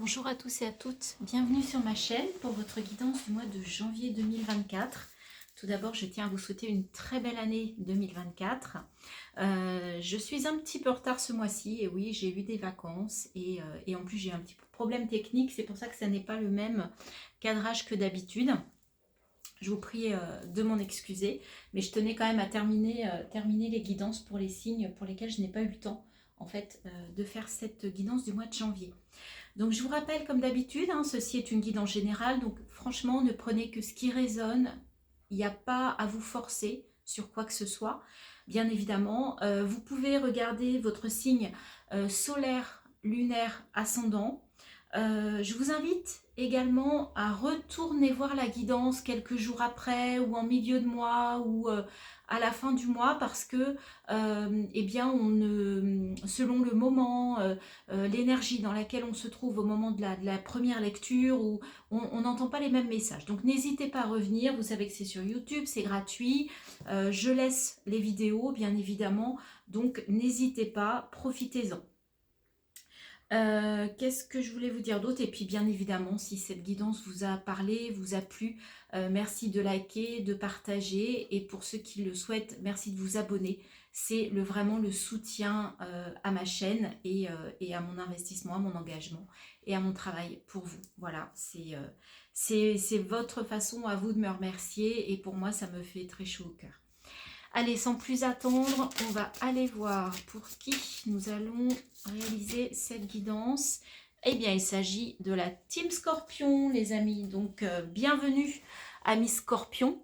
Bonjour à tous et à toutes, bienvenue sur ma chaîne pour votre guidance du mois de janvier 2024. Tout d'abord, je tiens à vous souhaiter une très belle année 2024. Je suis un petit peu en retard ce mois-ci, et oui, j'ai eu des vacances et en plus j'ai eu un petit problème technique, c'est pour ça que ça n'est pas le même cadrage que d'habitude. Je vous prie de m'en excuser, mais je tenais quand même à terminer les guidances pour les signes pour lesquels je n'ai pas eu le temps en fait de faire cette guidance du mois de janvier. Donc je vous rappelle comme d'habitude, ceci est une guidance générale, donc franchement ne prenez que ce qui résonne, il n'y a pas à vous forcer sur quoi que ce soit. Bien évidemment, vous pouvez regarder votre signe solaire, lunaire, ascendant. Je vous invite également à retourner voir la guidance quelques jours après ou en milieu de mois ou à la fin du mois parce que eh bien selon le moment, l'énergie dans laquelle on se trouve au moment de la première lecture, où on n'entend pas les mêmes messages. Donc n'hésitez pas à revenir, vous savez que c'est sur YouTube, c'est gratuit. Je laisse les vidéos bien évidemment, donc n'hésitez pas, profitez-en. Qu'est-ce que je voulais vous dire d'autre? Et puis bien évidemment, si cette guidance vous a parlé, vous a plu, merci de liker, de partager, et pour ceux qui le souhaitent, merci de vous abonner. C'est vraiment le soutien à ma chaîne et à mon investissement, à mon engagement et à mon travail pour vous. Voilà, c'est votre façon à vous de me remercier, et pour moi ça me fait très chaud au cœur. Allez, sans plus attendre, on va aller voir pour qui nous allons réaliser cette guidance. Eh bien, il s'agit de la Team Scorpion, les amis. Donc, bienvenue, amis Scorpion,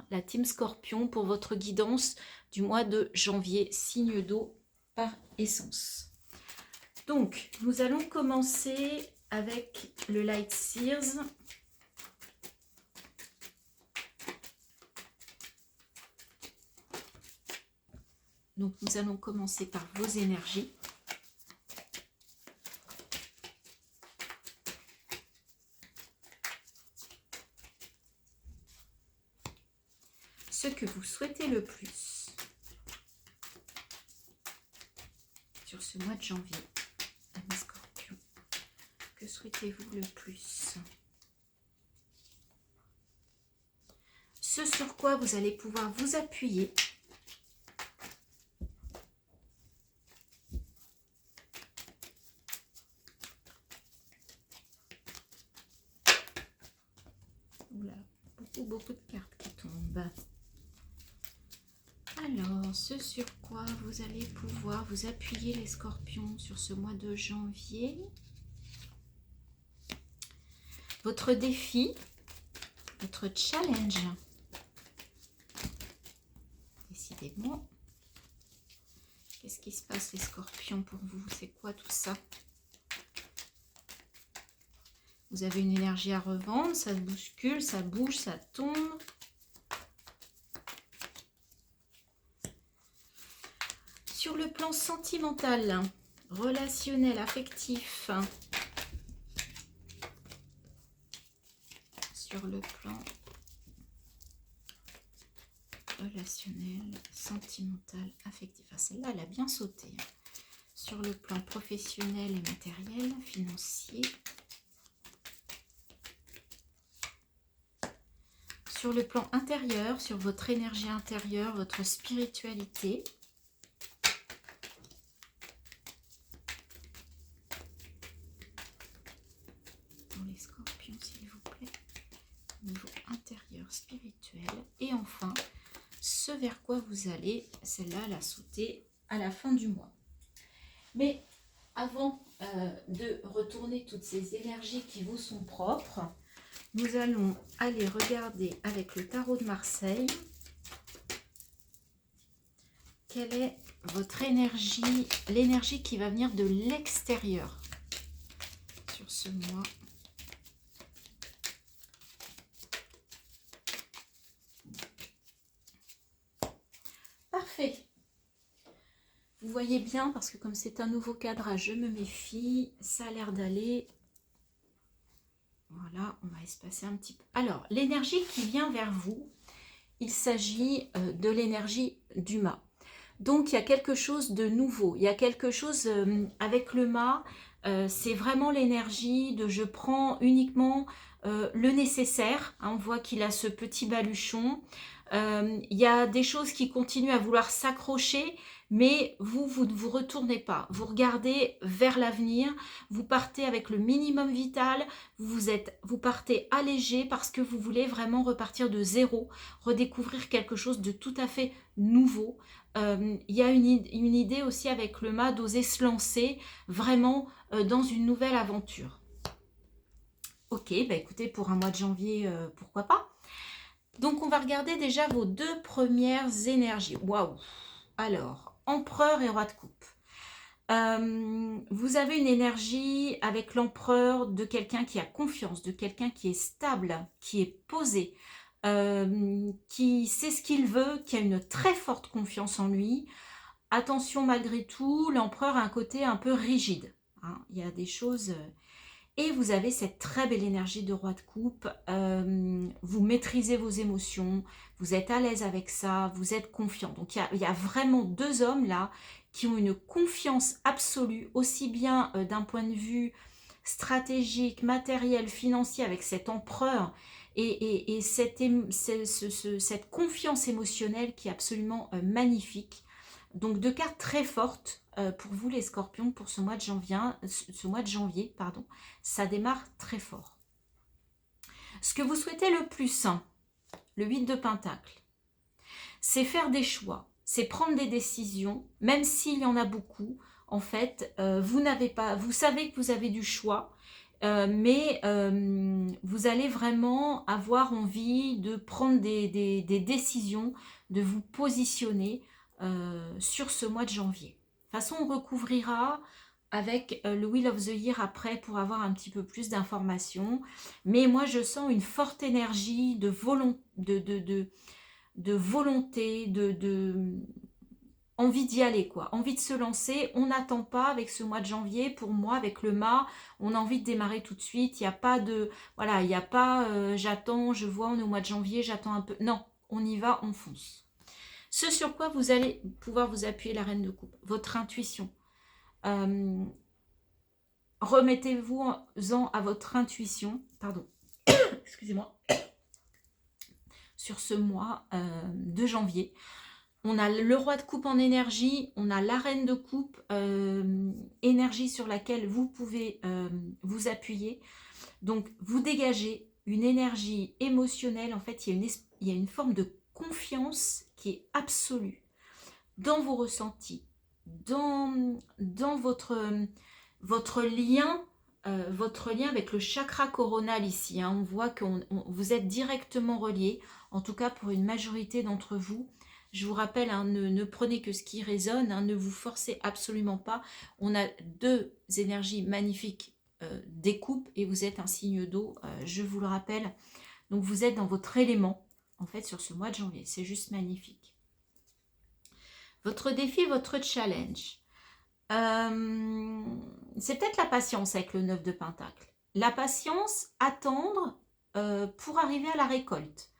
la Team Scorpion pour votre guidance du mois de janvier, signe d'eau par essence. Donc, nous allons commencer avec le Light Seers. Donc, nous allons commencer par vos énergies. Ce que vous souhaitez le plus sur ce mois de janvier, amis Scorpion. Que souhaitez-vous le plus? Ce sur quoi vous allez pouvoir vous appuyer beaucoup de cartes qui tombent. Alors, ce sur quoi vous allez pouvoir vous appuyer les Scorpions sur ce mois de janvier. Votre défi, votre challenge. Décidément. Qu'est-ce qui se passe les Scorpions pour vous? C'est quoi tout ça? Vous avez une énergie à revendre, ça se bouscule, ça bouge, ça tombe. Sur le plan sentimental, relationnel, affectif. Sur le plan relationnel, sentimental, affectif. Ah, celle-là, elle a bien sauté. Sur le plan professionnel et matériel, financier. Sur le plan intérieur, sur votre énergie intérieure, votre spiritualité. Dans les Scorpions, s'il vous plaît. Niveau intérieur, spirituel. Et enfin, ce vers quoi vous allez, celle-là, elle a sauté à la fin du mois. Mais avant de retourner toutes ces énergies qui vous sont propres, nous allons aller regarder avec le tarot de Marseille quelle est votre énergie, l'énergie qui va venir de l'extérieur sur ce mois. Parfait. Vous voyez bien, parce que comme c'est un nouveau cadrage, je me méfie, ça a l'air d'aller. Voilà, on va espacer un petit peu. Alors, l'énergie qui vient vers vous, il s'agit de l'énergie du mât. Donc, il y a quelque chose de nouveau. Il y a quelque chose avec le mât C'est vraiment l'énergie de je prends uniquement le nécessaire. Hein, on voit qu'il a ce petit baluchon. Il y a des choses qui continuent à vouloir s'accrocher, mais vous ne vous retournez pas. Vous regardez vers l'avenir, vous partez avec le minimum vital, vous partez allégé parce que vous voulez vraiment repartir de zéro, redécouvrir quelque chose de tout à fait nouveau. Il y a une idée aussi avec le mât d'oser se lancer vraiment dans une nouvelle aventure. Ok, bah écoutez, pour un mois de janvier, pourquoi pas. Donc on va regarder déjà vos deux premières énergies. Waouh! Alors, empereur et roi de coupe. Vous avez une énergie avec l'empereur de quelqu'un qui a confiance, de quelqu'un qui est stable, qui est posé, qui sait ce qu'il veut, qui a une très forte confiance en lui. Attention, malgré tout, l'empereur a un côté un peu rigide. Hein. Il y a des choses... Et vous avez cette très belle énergie de roi de coupe. Vous maîtrisez vos émotions, vous êtes à l'aise avec ça, vous êtes confiant. Donc il y a vraiment deux hommes là qui ont une confiance absolue, aussi bien d'un point de vue stratégique, matériel, financier, avec cet empereur et cette confiance émotionnelle qui est absolument magnifique. Donc deux cartes très fortes pour vous les scorpions pour ce mois de janvier, pardon. Ça démarre très fort. Ce que vous souhaitez le plus, le 8 de Pentacle, c'est faire des choix, c'est prendre des décisions, même s'il y en a beaucoup. En fait, vous savez que vous avez du choix, mais vous allez vraiment avoir envie de prendre des décisions, de vous positionner sur ce mois de janvier. De toute façon, on recouvrira avec le Wheel of the Year après pour avoir un petit peu plus d'informations. Mais moi, je sens une forte énergie de volonté, envie d'y aller, quoi. Envie de se lancer. On n'attend pas avec ce mois de janvier. Pour moi, avec le mât, on a envie de démarrer tout de suite. Il n'y a pas de... Voilà, il n'y a pas j'attends, je vois, on est au mois de janvier, j'attends un peu. Non, on y va, on fonce. Ce sur quoi vous allez pouvoir vous appuyer, la reine de coupe, votre intuition. Remettez-vous-en à votre intuition, pardon, excusez-moi, sur ce mois de janvier. On a le roi de coupe en énergie, on a la reine de coupe, énergie sur laquelle vous pouvez vous appuyer. Donc, vous dégagez une énergie émotionnelle. En fait, il y a une forme de confiance qui est absolue dans vos ressentis, dans votre lien avec le chakra coronal ici. Hein. On voit que vous êtes directement reliés, en tout cas pour une majorité d'entre vous. Je vous rappelle, hein, ne prenez que ce qui résonne, hein, ne vous forcez absolument pas. On a deux énergies magnifiques des coupes et vous êtes un signe d'eau, je vous le rappelle. Donc vous êtes dans votre élément, en fait, sur ce mois de janvier. C'est juste magnifique. Votre défi, votre challenge. C'est peut-être la patience avec le 9 de Pentacle. La patience, attendre pour arriver à la récolte.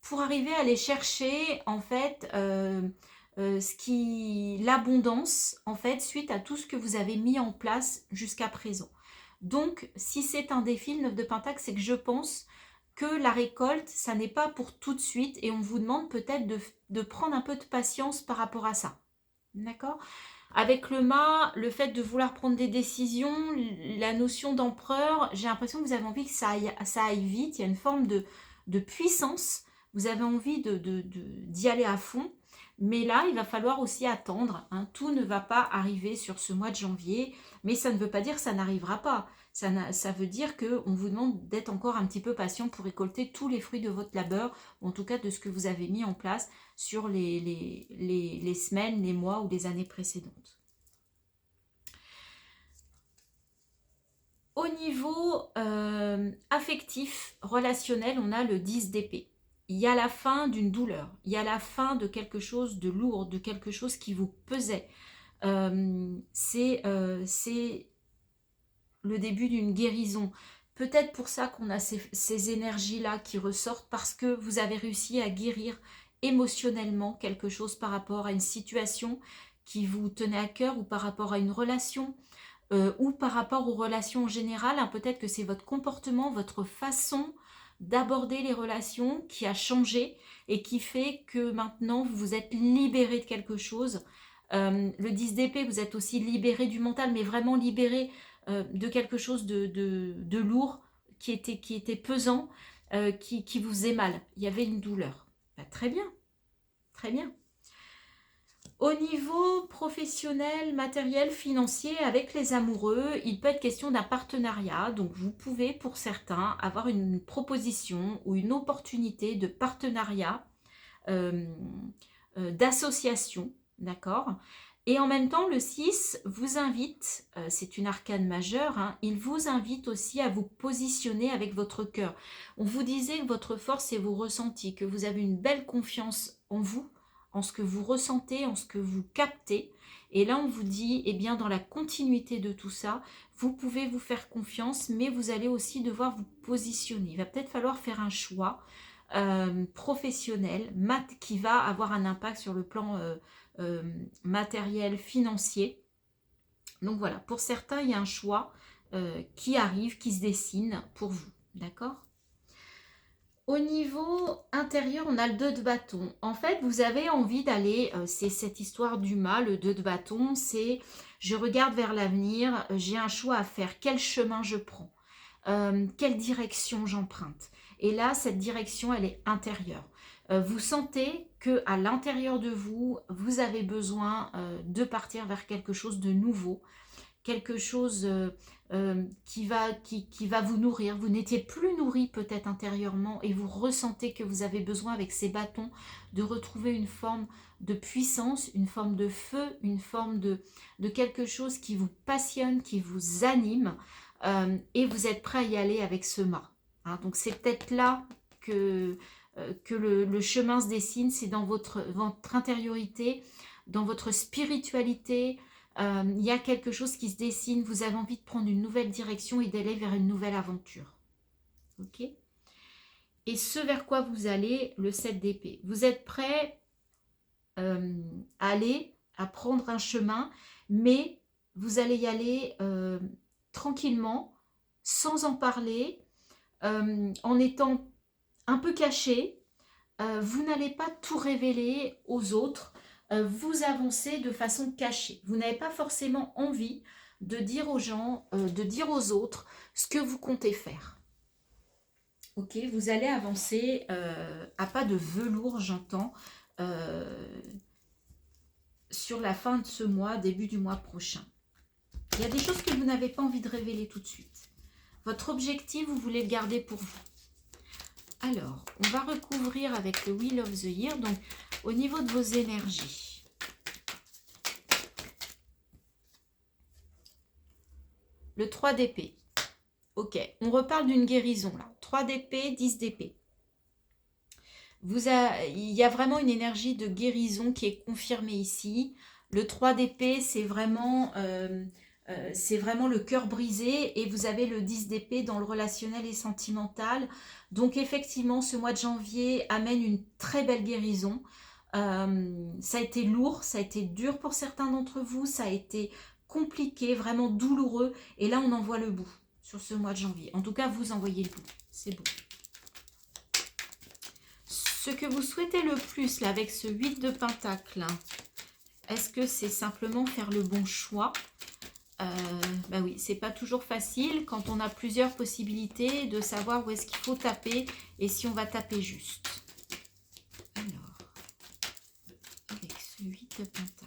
Pour arriver à aller chercher, en fait, l'abondance, en fait, suite à tout ce que vous avez mis en place jusqu'à présent. Donc, si c'est un défi, le 9 de Pentacle, c'est que je pense que la récolte, ça n'est pas pour tout de suite et on vous demande peut-être de prendre un peu de patience par rapport à ça. D'accord ? Avec le mât, le fait de vouloir prendre des décisions, la notion d'empereur, j'ai l'impression que vous avez envie que ça aille vite, il y a une forme de puissance, vous avez envie d'y aller à fond, mais là, il va falloir aussi attendre, hein. Tout ne va pas arriver sur ce mois de janvier, mais ça ne veut pas dire que ça n'arrivera pas. Ça veut dire qu'on vous demande d'être encore un petit peu patient pour récolter tous les fruits de votre labeur, ou en tout cas de ce que vous avez mis en place sur les semaines, les mois ou les années précédentes. Au niveau affectif, relationnel, on a le 10 d'épée. Il y a la fin d'une douleur, il y a la fin de quelque chose de lourd, de quelque chose qui vous pesait. C'est le début d'une guérison. Peut-être pour ça qu'on a ces énergies-là qui ressortent, parce que vous avez réussi à guérir émotionnellement quelque chose par rapport à une situation qui vous tenait à cœur ou par rapport à une relation. ou par rapport aux relations en général, hein, peut-être que c'est votre comportement, votre façon d'aborder les relations qui a changé et qui fait que maintenant vous vous êtes libéré de quelque chose. Le 10 d'épée, vous êtes aussi libéré du mental, mais vraiment libéré de quelque chose de lourd, qui était pesant, qui vous faisait mal. Il y avait une douleur. Bah, très bien, très bien. Au niveau professionnel, matériel, financier, avec les amoureux, il peut être question d'un partenariat. Donc vous pouvez, pour certains, avoir une proposition ou une opportunité de partenariat, d'association, d'accord? Et en même temps, le 6 vous invite, c'est une arcane majeure, hein, il vous invite aussi à vous positionner avec votre cœur. On vous disait que votre force est vos ressentis, que vous avez une belle confiance en vous, en ce que vous ressentez, en ce que vous captez. Et là, on vous dit, eh bien, dans la continuité de tout ça, vous pouvez vous faire confiance, mais vous allez aussi devoir vous positionner. Il va peut-être falloir faire un choix professionnel qui va avoir un impact sur le plan matériel, financier. Donc voilà, pour certains, il y a un choix qui arrive, qui se dessine pour vous. D'accord ? Au niveau intérieur, on a le 2 de bâton. En fait, vous avez envie d'aller, c'est cette histoire du mât, le 2 de bâton, c'est je regarde vers l'avenir, j'ai un choix à faire, quel chemin je prends, quelle direction j'emprunte. Et là, cette direction, elle est intérieure. Vous sentez qu'à l'intérieur de vous, vous avez besoin de partir vers quelque chose de nouveau, quelque chose qui va vous nourrir. Vous n'étiez plus nourri peut-être intérieurement et vous ressentez que vous avez besoin avec ces bâtons de retrouver une forme de puissance, une forme de feu, une forme de quelque chose qui vous passionne, qui vous anime et vous êtes prêt à y aller avec ce mât. Hein, donc c'est peut-être là que le chemin se dessine, c'est dans votre intériorité, dans votre spiritualité. Il y a quelque chose qui se dessine, vous avez envie de prendre une nouvelle direction et d'aller vers une nouvelle aventure. Ok ? Et ce vers quoi vous allez, le 7 d'épée. Vous êtes prêt à aller, à prendre un chemin, mais vous allez y aller tranquillement, sans en parler, en étant un peu caché. Vous n'allez pas tout révéler aux autres. Vous avancez de façon cachée. Vous n'avez pas forcément envie de dire aux gens, de dire aux autres ce que vous comptez faire. Ok, vous allez avancer à pas de velours, j'entends, sur la fin de ce mois, début du mois prochain. Il y a des choses que vous n'avez pas envie de révéler tout de suite. Votre objectif, vous voulez le garder pour vous. Alors, on va recouvrir avec le Wheel of the Year, donc au niveau de vos énergies. Le 3 d'épée. Ok, on reparle d'une guérison là. 3 d'épée, 10 d'épée. Il y a vraiment une énergie de guérison qui est confirmée ici. Le 3 d'épée, c'est vraiment le cœur brisé. Et vous avez le 10 d'épée dans le relationnel et sentimental. Donc effectivement, ce mois de janvier amène une très belle guérison. Ça a été lourd, ça a été dur pour certains d'entre vous. Ça a été compliqué, vraiment douloureux. Et là, on en voit le bout sur ce mois de janvier. En tout cas, vous en voyez le bout. C'est beau. Ce que vous souhaitez le plus là avec ce 8 de Pentacle, est-ce que c'est simplement faire le bon choix? Ben oui, c'est pas toujours facile quand on a plusieurs possibilités de savoir où est-ce qu'il faut taper et si on va taper juste. Alors, avec ce 8 de Pentacle.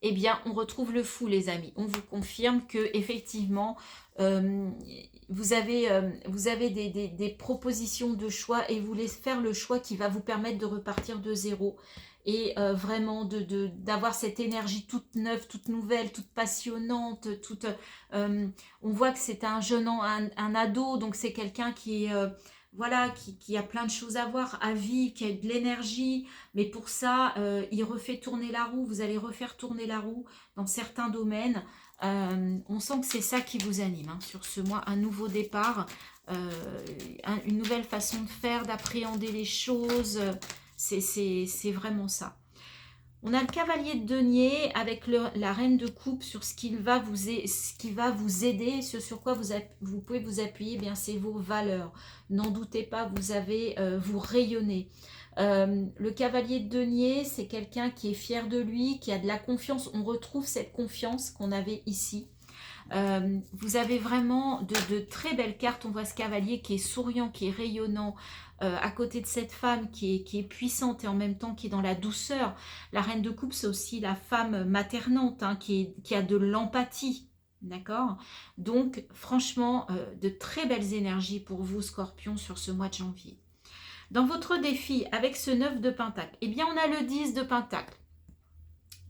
Eh bien, on retrouve le fou, les amis. On vous confirme que effectivement, vous avez des propositions de choix et vous voulez faire le choix qui va vous permettre de repartir de zéro et vraiment d'avoir cette énergie toute neuve, toute nouvelle, toute passionnante. On voit que c'est un jeune, un ado, donc c'est quelqu'un qui est... voilà, qui a plein de choses à voir, à vie, qui a de l'énergie, mais pour ça, il refait tourner la roue, vous allez refaire tourner la roue dans certains domaines. On sent que c'est ça qui vous anime, hein, sur ce mois, un nouveau départ, une nouvelle façon de faire, d'appréhender les choses, c'est vraiment ça. On a le cavalier de denier avec la reine de coupe sur ce qui va vous aider, ce sur quoi vous pouvez vous appuyer, eh bien c'est vos valeurs. N'en doutez pas, vous rayonnez. Le cavalier de denier, c'est quelqu'un qui est fier de lui, qui a de la confiance. On retrouve cette confiance qu'on avait ici. Vous avez vraiment de très belles cartes. On voit ce cavalier qui est souriant, qui est rayonnant, à côté de cette femme qui est puissante et en même temps qui est dans la douceur. La reine de coupe, c'est aussi la femme maternante, hein, qui a de l'empathie. D'accord? Donc, franchement, de très belles énergies pour vous, Scorpion, sur ce mois de janvier. Dans votre défi, avec ce 9 de Pentacle, eh bien, on a le 10 de Pentacle.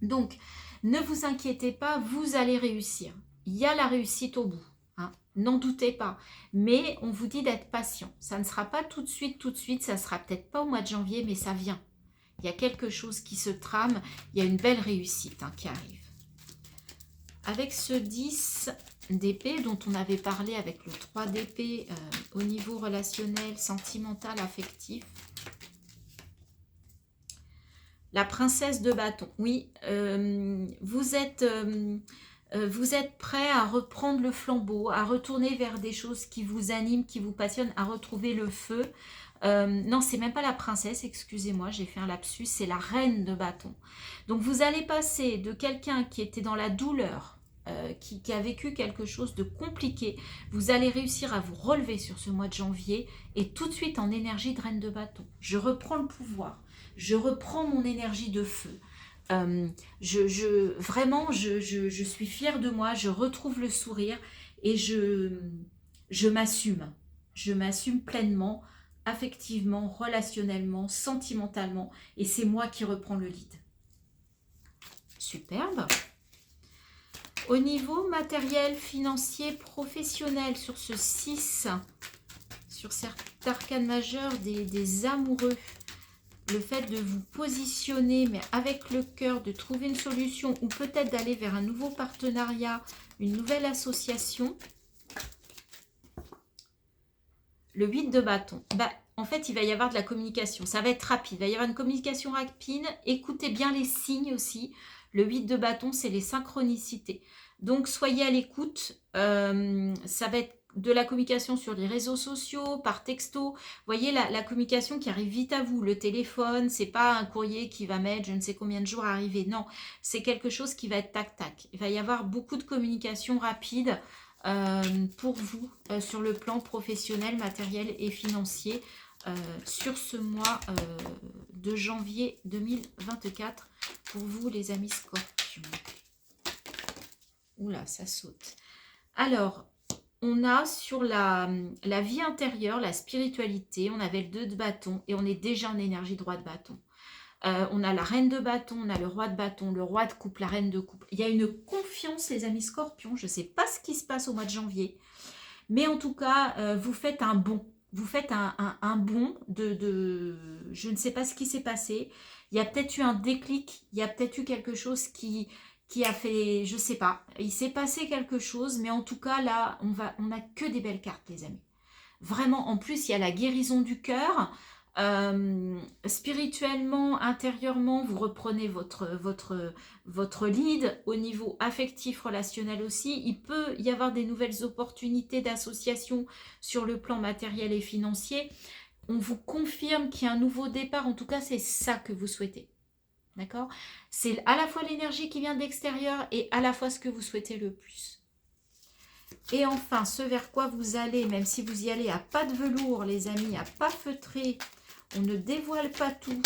Donc, ne vous inquiétez pas, vous allez réussir. Il y a la réussite au bout, hein, n'en doutez pas. Mais on vous dit d'être patient. Ça ne sera pas tout de suite, ça ne sera peut-être pas au mois de janvier, mais ça vient. Il y a quelque chose qui se trame, il y a une belle réussite, hein, qui arrive. Avec ce 10 d'épée dont on avait parlé avec le 3 d'épée au niveau relationnel, sentimental, affectif. La princesse de bâton, oui, vous êtes prêt à reprendre le flambeau, à retourner vers des choses qui vous animent, qui vous passionnent, à retrouver le feu. Non, c'est même pas la princesse, excusez-moi, j'ai fait un lapsus, c'est la reine de bâton. Donc vous allez passer de quelqu'un qui était dans la douleur, qui a vécu quelque chose de compliqué, vous allez réussir à vous relever sur ce mois de janvier et tout de suite en énergie de reine de bâton. Je reprends le pouvoir, je reprends mon énergie de feu. Vraiment, je suis fière de moi, je retrouve le sourire et je m'assume. Je m'assume pleinement, affectivement, relationnellement, sentimentalement et c'est moi qui reprends le lead. Superbe. Au niveau matériel, financier, professionnel, sur ce 6, sur cet arcane majeur des amoureux, le fait de vous positionner, mais avec le cœur, de trouver une solution ou peut-être d'aller vers un nouveau partenariat, une nouvelle association. Le 8 de bâton. En fait, il va y avoir de la communication. Ça va être rapide. Il va y avoir une communication rapide. Écoutez bien les signes aussi. Le 8 de bâton, c'est les synchronicités. Donc, soyez à l'écoute. Ça va être de la communication sur les réseaux sociaux, par texto. Vous voyez, la communication qui arrive vite à vous. Le téléphone, c'est pas un courrier qui va mettre je ne sais combien de jours à arriver. Non, c'est quelque chose qui va être tac-tac. Il va y avoir beaucoup de communication rapide pour vous sur le plan professionnel, matériel et financier sur ce mois de janvier 2024 pour vous les amis Scorpions. Oula, ça saute. Alors, on a sur la vie intérieure, la spiritualité, on avait le 2 de bâton et on est déjà en énergie droit de bâton. On a la reine de bâton, on a le roi de bâton, le roi de coupe, la reine de coupe. Il y a une confiance, les amis Scorpions. Je ne sais pas ce qui se passe au mois de janvier. Mais en tout cas, vous faites un bond. Vous faites un bond de... Je ne sais pas ce qui s'est passé. Il y a peut-être eu un déclic. Il y a peut-être eu quelque chose qui a fait... Je ne sais pas. Il s'est passé quelque chose. Mais en tout cas, là, on n'a que des belles cartes, les amis. Vraiment, en plus, il y a la guérison du cœur. Spirituellement, intérieurement, vous reprenez votre lead. Au niveau affectif, relationnel aussi, il peut y avoir des nouvelles opportunités d'association sur le plan matériel et financier. On vous confirme qu'il y a un nouveau départ, en tout cas c'est ça que vous souhaitez. D'accord? C'est à la fois l'énergie qui vient de l'extérieur et à la fois ce que vous souhaitez le plus. Et enfin, ce vers quoi vous allez, même si vous y allez à pas de velours, les amis, à pas feutré, on ne dévoile pas tout,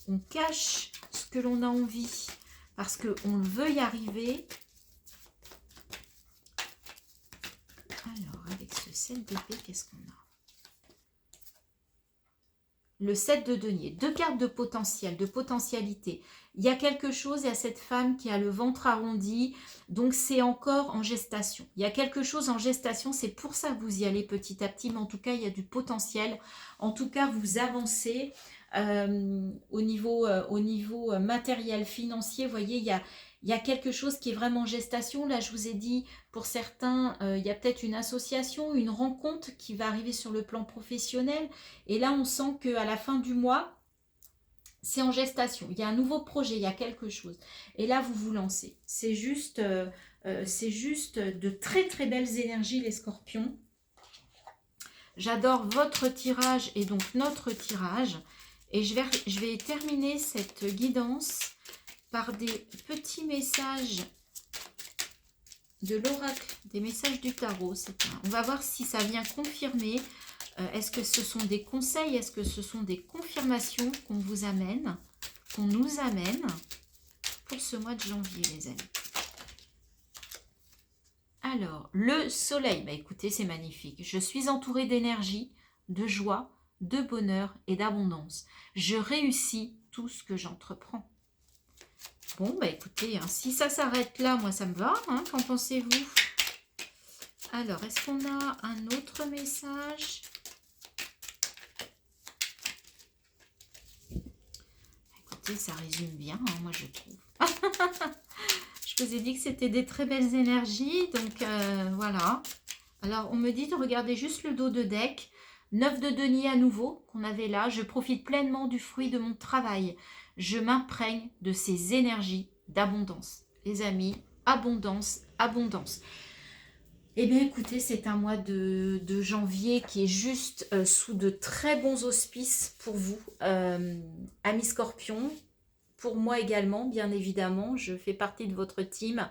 on cache ce que l'on a envie parce qu'on veut y arriver. Alors, avec ce 7 d'épée, qu'est-ce qu'on a? Le 7 de denier, 2 cartes de potentiel, de potentialité. Il y a quelque chose, il y a cette femme qui a le ventre arrondi, donc c'est encore en gestation. Il y a quelque chose en gestation, c'est pour ça que vous y allez petit à petit, mais en tout cas, il y a du potentiel. En tout cas, vous avancez au niveau matériel, financier. Vous voyez, il y a quelque chose qui est vraiment en gestation. Là, je vous ai dit, pour certains, il y a peut-être une association, une rencontre qui va arriver sur le plan professionnel. Et là, on sent qu'à la fin du mois, c'est en gestation. Il y a un nouveau projet, il y a quelque chose. Et là, vous vous lancez. C'est juste de très très belles énergies, les scorpions. J'adore votre tirage et donc notre tirage. Et je vais terminer cette guidance par des petits messages de l'oracle, des messages du tarot. On va voir si ça vient confirmer. Est-ce que ce sont des conseils? Est-ce que ce sont des confirmations qu'on vous amène, qu'on nous amène pour ce mois de janvier, les amis? Alors, le soleil, bah écoutez, c'est magnifique. Je suis entourée d'énergie, de joie, de bonheur et d'abondance. Je réussis tout ce que j'entreprends. Bon, bah écoutez, hein, si ça s'arrête là, moi ça me va. Hein, qu'en pensez-vous? Alors, est-ce qu'on a un autre message? Écoutez, ça résume bien, hein, moi je trouve. Je vous ai dit que c'était des très belles énergies, donc voilà. Alors, on me dit de regarder juste le dos de deck. 9 de denier à nouveau, qu'on avait là. Je profite pleinement du fruit de mon travail. Je m'imprègne de ces énergies d'abondance. Les amis, abondance, abondance. Eh bien, écoutez, c'est un mois de janvier qui est juste sous de très bons auspices pour vous, amis scorpions. Pour moi également, bien évidemment, je fais partie de votre team.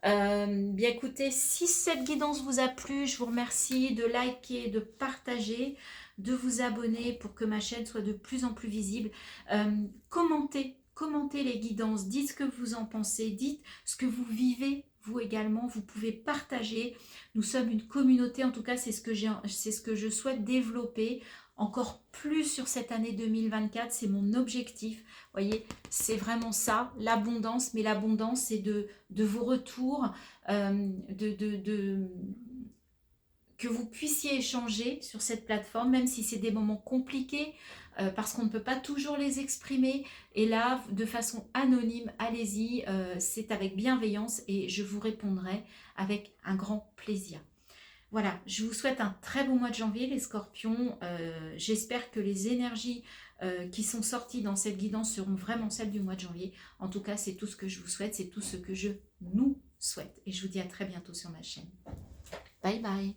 Bien écoutez, si cette guidance vous a plu, je vous remercie de liker, de partager, de vous abonner pour que ma chaîne soit de plus en plus visible. Commentez les guidances, dites ce que vous en pensez, dites ce que vous vivez vous également, vous pouvez partager. Nous sommes une communauté, en tout cas c'est ce que je souhaite développer encore plus sur cette année 2024, c'est mon objectif. Vous voyez, c'est vraiment ça, l'abondance, mais l'abondance c'est de vos retours, que vous puissiez échanger sur cette plateforme, même si c'est des moments compliqués, parce qu'on ne peut pas toujours les exprimer. Et là, de façon anonyme, allez-y, c'est avec bienveillance et je vous répondrai avec un grand plaisir. Voilà, je vous souhaite un très beau mois de janvier, les scorpions. J'espère que les énergies qui sont sorties dans cette guidance seront vraiment celles du mois de janvier. En tout cas, c'est tout ce que je vous souhaite, c'est tout ce que je nous souhaite. Et je vous dis à très bientôt sur ma chaîne. Bye bye.